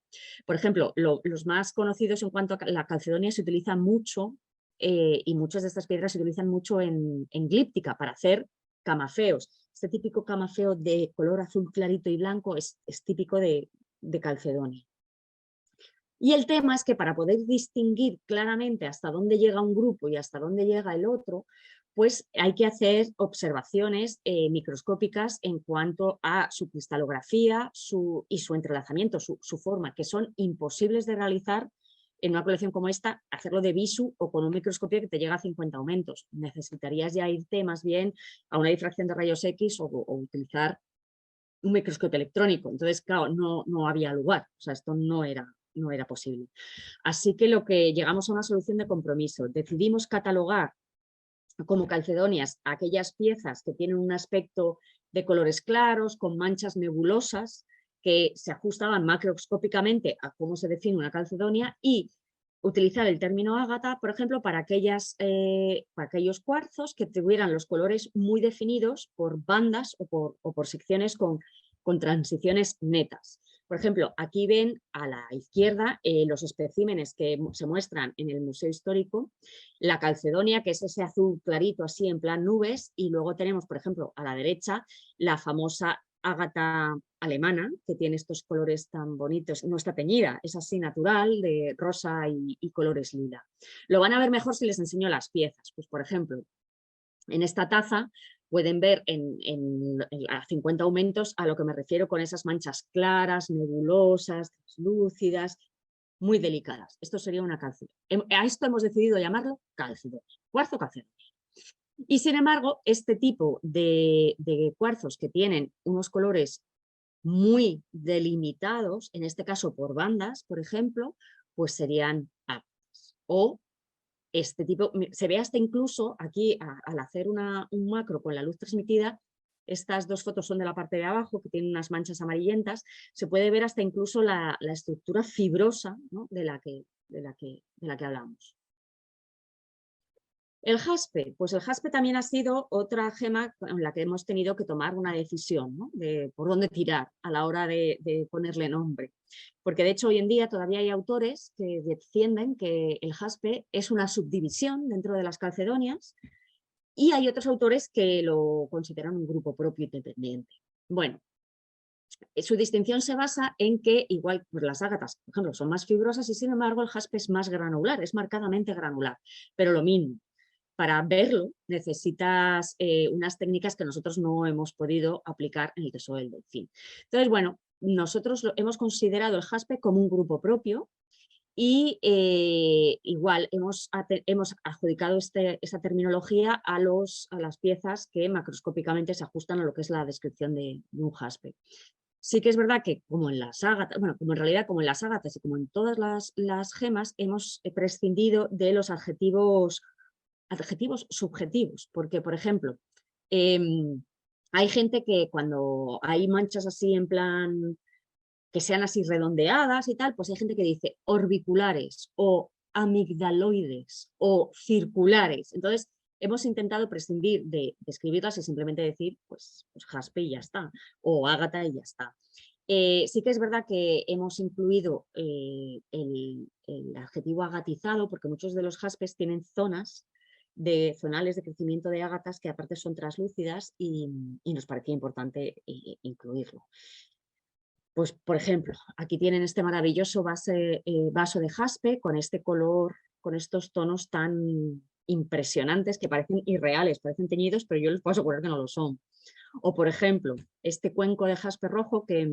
Por ejemplo, los más conocidos en cuanto a la calcedonia se utilizan mucho y muchas de estas piedras se utilizan mucho en glíptica para hacer camafeos. Este típico camafeo de color azul clarito y blanco es típico de calcedonia. Y el tema es que para poder distinguir claramente hasta dónde llega un grupo y hasta dónde llega el otro, pues hay que hacer observaciones microscópicas en cuanto a su cristalografía y su entrelazamiento, su forma, que son imposibles de realizar en una colección como esta, hacerlo de visu o con un microscopio que te llega a 50 aumentos. Necesitarías ya irte más bien a una difracción de rayos X o utilizar un microscopio electrónico. Entonces, claro, no había lugar, o sea, esto no era posible. Así que llegamos a una solución de compromiso. Decidimos catalogar como calcedonias aquellas piezas que tienen un aspecto de colores claros, con manchas nebulosas, que se ajustaban macroscópicamente a cómo se define una calcedonia, y utilizar el término ágata, por ejemplo, para aquellos cuarzos que tuvieran los colores muy definidos por bandas o por secciones con transiciones netas. Por ejemplo, aquí ven a la izquierda los especímenes que se muestran en el Museo Histórico, la calcedonia, que es ese azul clarito así en plan nubes, y luego tenemos, por ejemplo, a la derecha, la famosa ágata alemana, que tiene estos colores tan bonitos. No está teñida, es así natural, de rosa y colores lila. Lo van a ver mejor si les enseño las piezas. Pues, por ejemplo, en esta taza pueden ver a 50 aumentos a lo que me refiero con esas manchas claras, nebulosas, translúcidas, muy delicadas. Esto sería una calcedón. A esto hemos decidido llamarlo calcedón, cuarzo calcedón. Y sin embargo, este tipo de cuarzos que tienen unos colores muy delimitados, en este caso por bandas, por ejemplo, pues serían ágatas. O este tipo, se ve hasta incluso aquí al hacer un macro con la luz transmitida, estas dos fotos son de la parte de abajo que tienen unas manchas amarillentas, se puede ver hasta incluso la estructura fibrosa, ¿no?, de la que hablamos. El jaspe, pues el jaspe también ha sido otra gema con la que hemos tenido que tomar una decisión, ¿no?, de por dónde tirar a la hora de ponerle nombre. Porque de hecho hoy en día todavía hay autores que defienden que el jaspe es una subdivisión dentro de las calcedonias y hay otros autores que lo consideran un grupo propio independiente. Bueno, su distinción se basa en que, igual pues las ágatas, por ejemplo, son más fibrosas y sin embargo el jaspe es más granular, es marcadamente granular, pero lo mismo. Para verlo necesitas unas técnicas que nosotros no hemos podido aplicar en el Tesoro del Delfín. Entonces, bueno, nosotros hemos considerado el jaspe como un grupo propio y igual hemos adjudicado esa terminología a las piezas que macroscópicamente se ajustan a lo que es la descripción de un jaspe. Sí que es verdad que como en las ágatas, bueno, como en realidad como en las ágatas y como en todas las gemas, hemos prescindido de los adjetivos subjetivos, porque, por ejemplo, hay gente que cuando hay manchas así en plan, que sean así redondeadas y tal, pues hay gente que dice orbiculares o amigdaloides o circulares. Entonces, hemos intentado prescindir de escribirlas y simplemente decir, pues jaspe y ya está, o ágata y ya está. Sí que es verdad que hemos incluido el adjetivo agatizado, porque muchos de los jaspes tienen zonas de zonales de crecimiento de ágatas que aparte son translúcidas y nos parecía importante incluirlo. Pues, por ejemplo, aquí tienen este maravilloso vaso de jaspe con este color, con estos tonos tan impresionantes que parecen irreales, parecen teñidos, pero yo les puedo asegurar que no lo son. O, por ejemplo, este cuenco de jaspe rojo que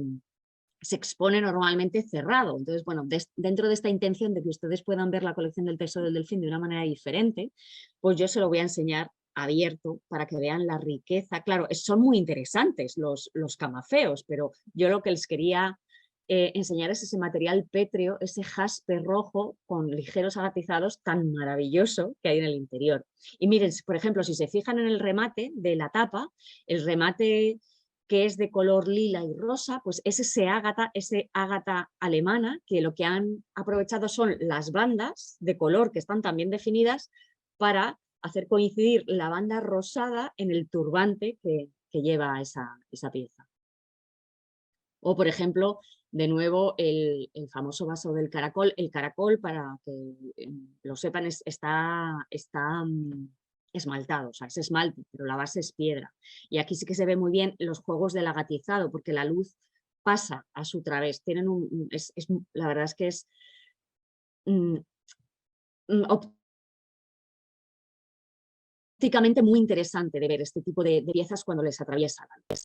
se expone normalmente cerrado. Entonces, bueno, dentro de esta intención de que ustedes puedan ver la colección del Tesoro del Delfín de una manera diferente, pues yo se lo voy a enseñar abierto para que vean la riqueza. Claro, son muy interesantes los camafeos, pero yo lo que les quería enseñar es ese material pétreo, ese jaspe rojo con ligeros agatizados tan maravilloso que hay en el interior. Y miren, por ejemplo, si se fijan en el remate de la tapa, el remate que es de color lila y rosa, pues es ese ágata alemana, que lo que han aprovechado son las bandas de color que están también definidas para hacer coincidir la banda rosada en el turbante que lleva esa pieza. O, por ejemplo, de nuevo, el famoso vaso del caracol. El caracol, para que lo sepan, está esmaltado, o sea, es esmalte, pero la base es piedra. Y aquí sí que se ve muy bien los juegos del agatizado, porque la luz pasa a su través. Tienen la verdad es que es ópticamente muy interesante de ver este tipo de piezas cuando les atraviesa la luz.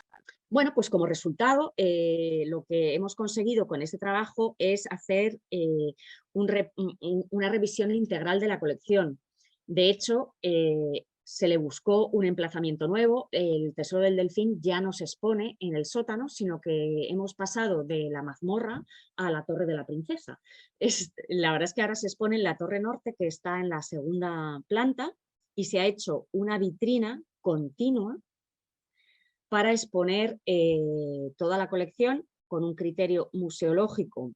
Bueno, pues como resultado, lo que hemos conseguido con este trabajo es hacer una revisión integral de la colección. De hecho, se le buscó un emplazamiento nuevo. El Tesoro del Delfín ya no se expone en el sótano, sino que hemos pasado de la mazmorra a la Torre de la Princesa. La verdad es que ahora se expone en la Torre Norte, que está en la segunda planta, y se ha hecho una vitrina continua para exponer toda la colección con un criterio museológico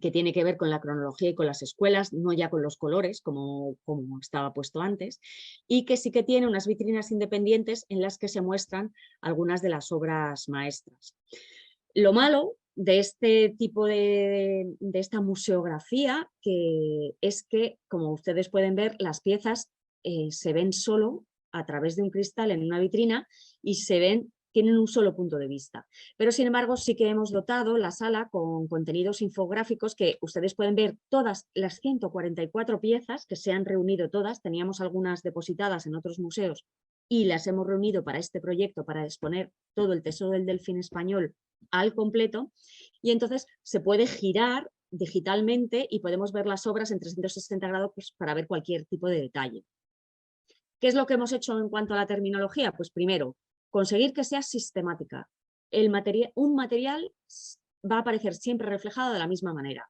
que tiene que ver con la cronología y con las escuelas, no ya con los colores, como estaba puesto antes, y que sí que tiene unas vitrinas independientes en las que se muestran algunas de las obras maestras. Lo malo de este tipo de esta museografía es que, como ustedes pueden ver, las piezas se ven solo a través de un cristal en una vitrina y se ven tienen un solo punto de vista. Pero sin embargo sí que hemos dotado la sala con contenidos infográficos que ustedes pueden ver todas las 144 piezas que se han reunido todas. Teníamos algunas depositadas en otros museos y las hemos reunido para este proyecto, para exponer todo el Tesoro del Delfín español al completo, y entonces se puede girar digitalmente y podemos ver las obras en 360 grados pues, para ver cualquier tipo de detalle. ¿Qué es lo que hemos hecho en cuanto a la terminología? Pues primero, conseguir que sea sistemática. Un material va a aparecer siempre reflejado de la misma manera.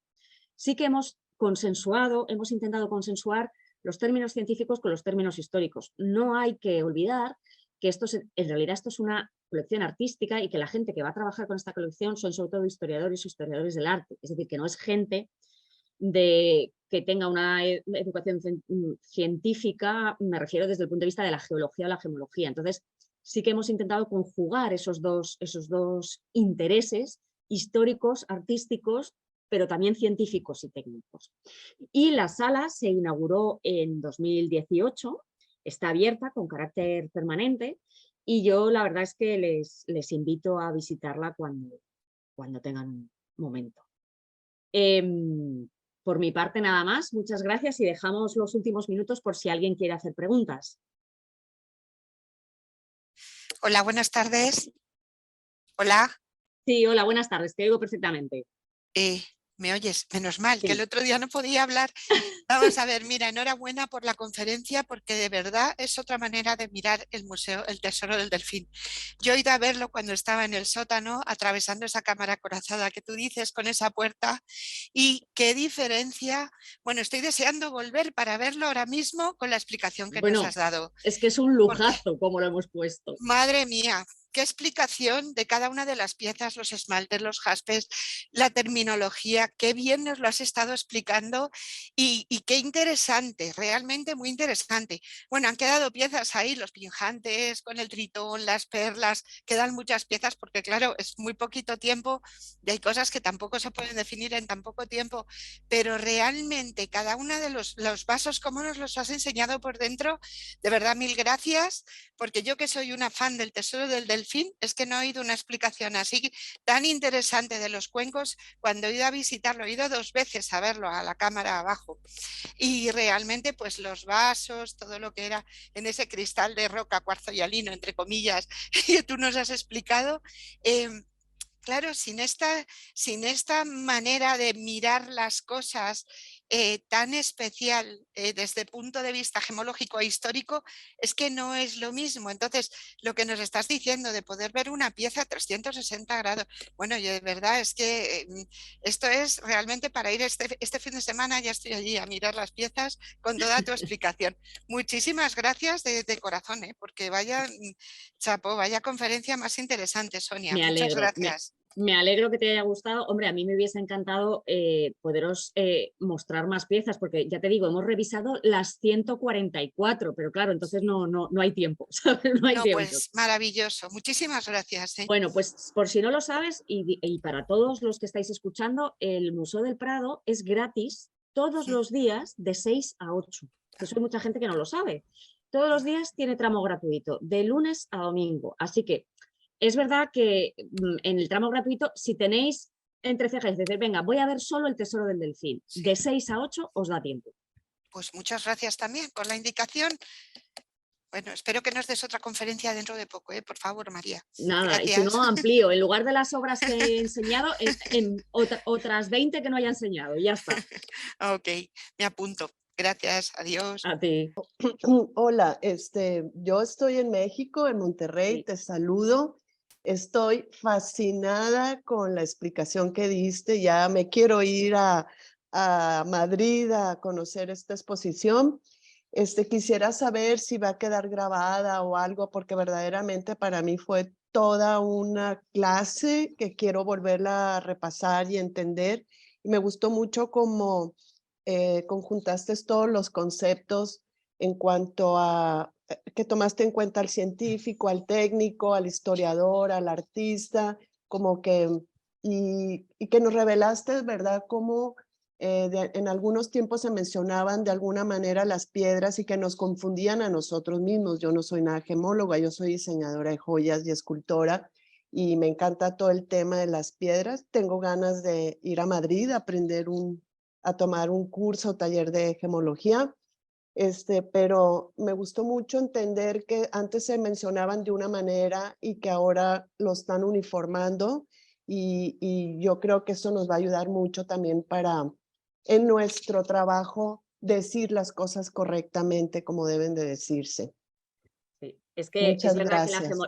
Sí que hemos intentado consensuar los términos científicos con los términos históricos. No hay que olvidar que en realidad esto es una colección artística y que la gente que va a trabajar con esta colección son sobre todo historiadores y historiadores del arte. Es decir, que no es gente que tenga una educación científica, me refiero desde el punto de vista de la geología o la gemología. Entonces, sí que hemos intentado conjugar esos dos intereses históricos, artísticos, pero también científicos y técnicos. Y la sala se inauguró en 2018, está abierta con carácter permanente y yo la verdad es que les invito a visitarla cuando tengan un momento. Por mi parte nada más, muchas gracias y dejamos los últimos minutos por si alguien quiere hacer preguntas. Hola, buenas tardes. Hola. Sí, hola, buenas tardes, te oigo perfectamente. ¿Me oyes? Menos mal, Sí. que el otro día no podía hablar. Vamos a ver, mira, enhorabuena por la conferencia, porque de verdad es otra manera de mirar el museo, el Tesoro del Delfín. Yo he ido a verlo cuando estaba en el sótano, atravesando esa cámara acorazada que tú dices, con esa puerta, y qué diferencia. Bueno, estoy deseando volver para verlo ahora mismo con la explicación que nos has dado. Es que es un lujazo como lo hemos puesto. Madre mía, qué explicación de cada una de las piezas, los esmaltes, los jaspes, la terminología, qué bien nos lo has estado explicando y qué interesante, realmente muy interesante. Bueno, han quedado piezas ahí, los pinjantes con el tritón, las perlas, quedan muchas piezas porque claro, es muy poquito tiempo y hay cosas que tampoco se pueden definir en tan poco tiempo, pero realmente cada uno de los vasos, cómo nos los has enseñado por dentro, de verdad mil gracias, porque yo que soy una fan del Tesoro del Delfín, es que no he oído una explicación así tan interesante de los cuencos cuando he ido a visitarlo. He ido 2 veces a verlo a la cámara abajo y realmente pues los vasos, todo lo que era en ese cristal de roca, cuarzo y alino, entre comillas, que tú nos has explicado. Claro, sin esta manera de mirar las cosas tan especial desde el punto de vista gemológico e histórico, es que no es lo mismo. Entonces, lo que nos estás diciendo de poder ver una pieza a 360 grados, bueno, yo de verdad es que esto es realmente para ir este fin de semana, ya estoy allí a mirar las piezas con toda tu explicación. Muchísimas gracias de corazón, porque vaya, chapo, vaya conferencia más interesante, Sonia. Me Muchas alegro. gracias. Me alegro que te haya gustado. Hombre, a mí me hubiese encantado poderos mostrar más piezas, porque ya te digo, hemos revisado las 144, pero claro, entonces no hay tiempo, ¿sabes? No hay No, tiempo. pues maravilloso. Muchísimas gracias. Bueno, pues por si no lo sabes, y para todos los que estáis escuchando, el Museo del Prado es gratis todos los días de 6 a 8. Eso hay mucha gente que no lo sabe. Todos los días tiene tramo gratuito, de lunes a domingo. Así que es verdad que en el tramo gratuito, si tenéis entre cejas y decir, venga, voy a ver solo el Tesoro del Delfín, de 6 a 8 os da tiempo. Pues muchas gracias también por la indicación. Bueno, espero que nos des otra conferencia dentro de poco, por favor, María. Nada, Gracias. y si no, amplío. En lugar de las obras que he enseñado, en otras 20 que no haya enseñado. Ya está. Ok, me apunto. Gracias, adiós. A ti. Hola, yo estoy en México, en Monterrey, Sí. te saludo. Estoy fascinada con la explicación que diste. Ya me quiero ir a Madrid a conocer esta exposición. Quisiera saber si va a quedar grabada o algo, porque verdaderamente para mí fue toda una clase que quiero volverla a repasar y entender. Y me gustó mucho cómo conjuntaste todos los conceptos en cuanto a que tomaste en cuenta al científico, al técnico, al historiador, al artista, como que, y que nos revelaste, ¿verdad?, cómo En algunos tiempos se mencionaban de alguna manera las piedras y que nos confundían a nosotros mismos. Yo no soy nada gemóloga, yo soy diseñadora de joyas y escultora y me encanta todo el tema de las piedras. Tengo ganas de ir a Madrid a aprender a tomar un curso o taller de gemología. Pero me gustó mucho entender que antes se mencionaban de una manera y que ahora lo están uniformando y yo creo que eso nos va a ayudar mucho también para en nuestro trabajo decir las cosas correctamente como deben de decirse. Sí, es que es Muchas verdad que gracias.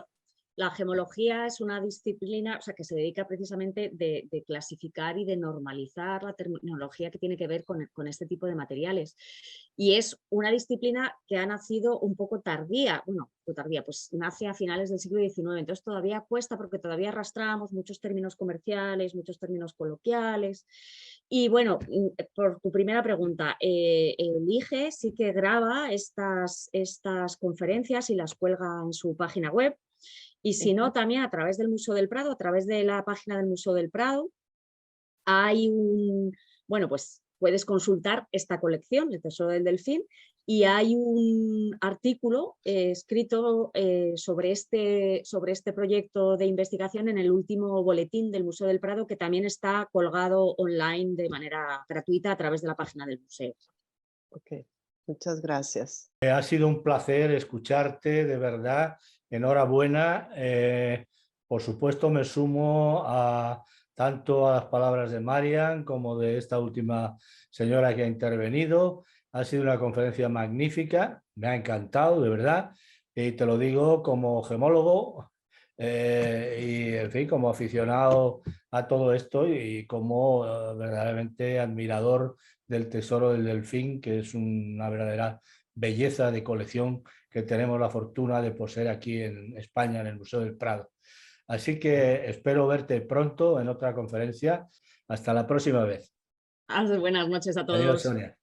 la gemología es una disciplina, o sea, que se dedica precisamente de clasificar y de normalizar la terminología que tiene que ver con este tipo de materiales. Y es una disciplina que ha nacido un poco tardía, bueno, tardía, pues nace a finales del siglo XIX, entonces todavía cuesta porque todavía arrastramos muchos términos comerciales, muchos términos coloquiales. Y bueno, por tu primera pregunta, el IGE sí que graba estas conferencias y las cuelga en su página web. Y si no, también a través del Museo del Prado, a través de la página del Museo del Prado, hay bueno, pues puedes consultar esta colección, El Tesoro del Delfín, y hay un artículo escrito sobre este proyecto de investigación en el último boletín del Museo del Prado, que también está colgado online de manera gratuita a través de la página del museo. Ok, muchas gracias. Ha sido un placer escucharte, de verdad. Enhorabuena. Por supuesto, me sumo tanto a las palabras de Marian como de esta última señora que ha intervenido. Ha sido una conferencia magnífica, me ha encantado, de verdad. Y te lo digo como gemólogo y, en fin, como aficionado a todo esto y como verdaderamente admirador del Tesoro del Delfín, que es una verdadera belleza de colección que tenemos la fortuna de poseer aquí en España, en el Museo del Prado. Así que espero verte pronto en otra conferencia. Hasta la próxima vez. Buenas noches a todos. Adiós, Sonia.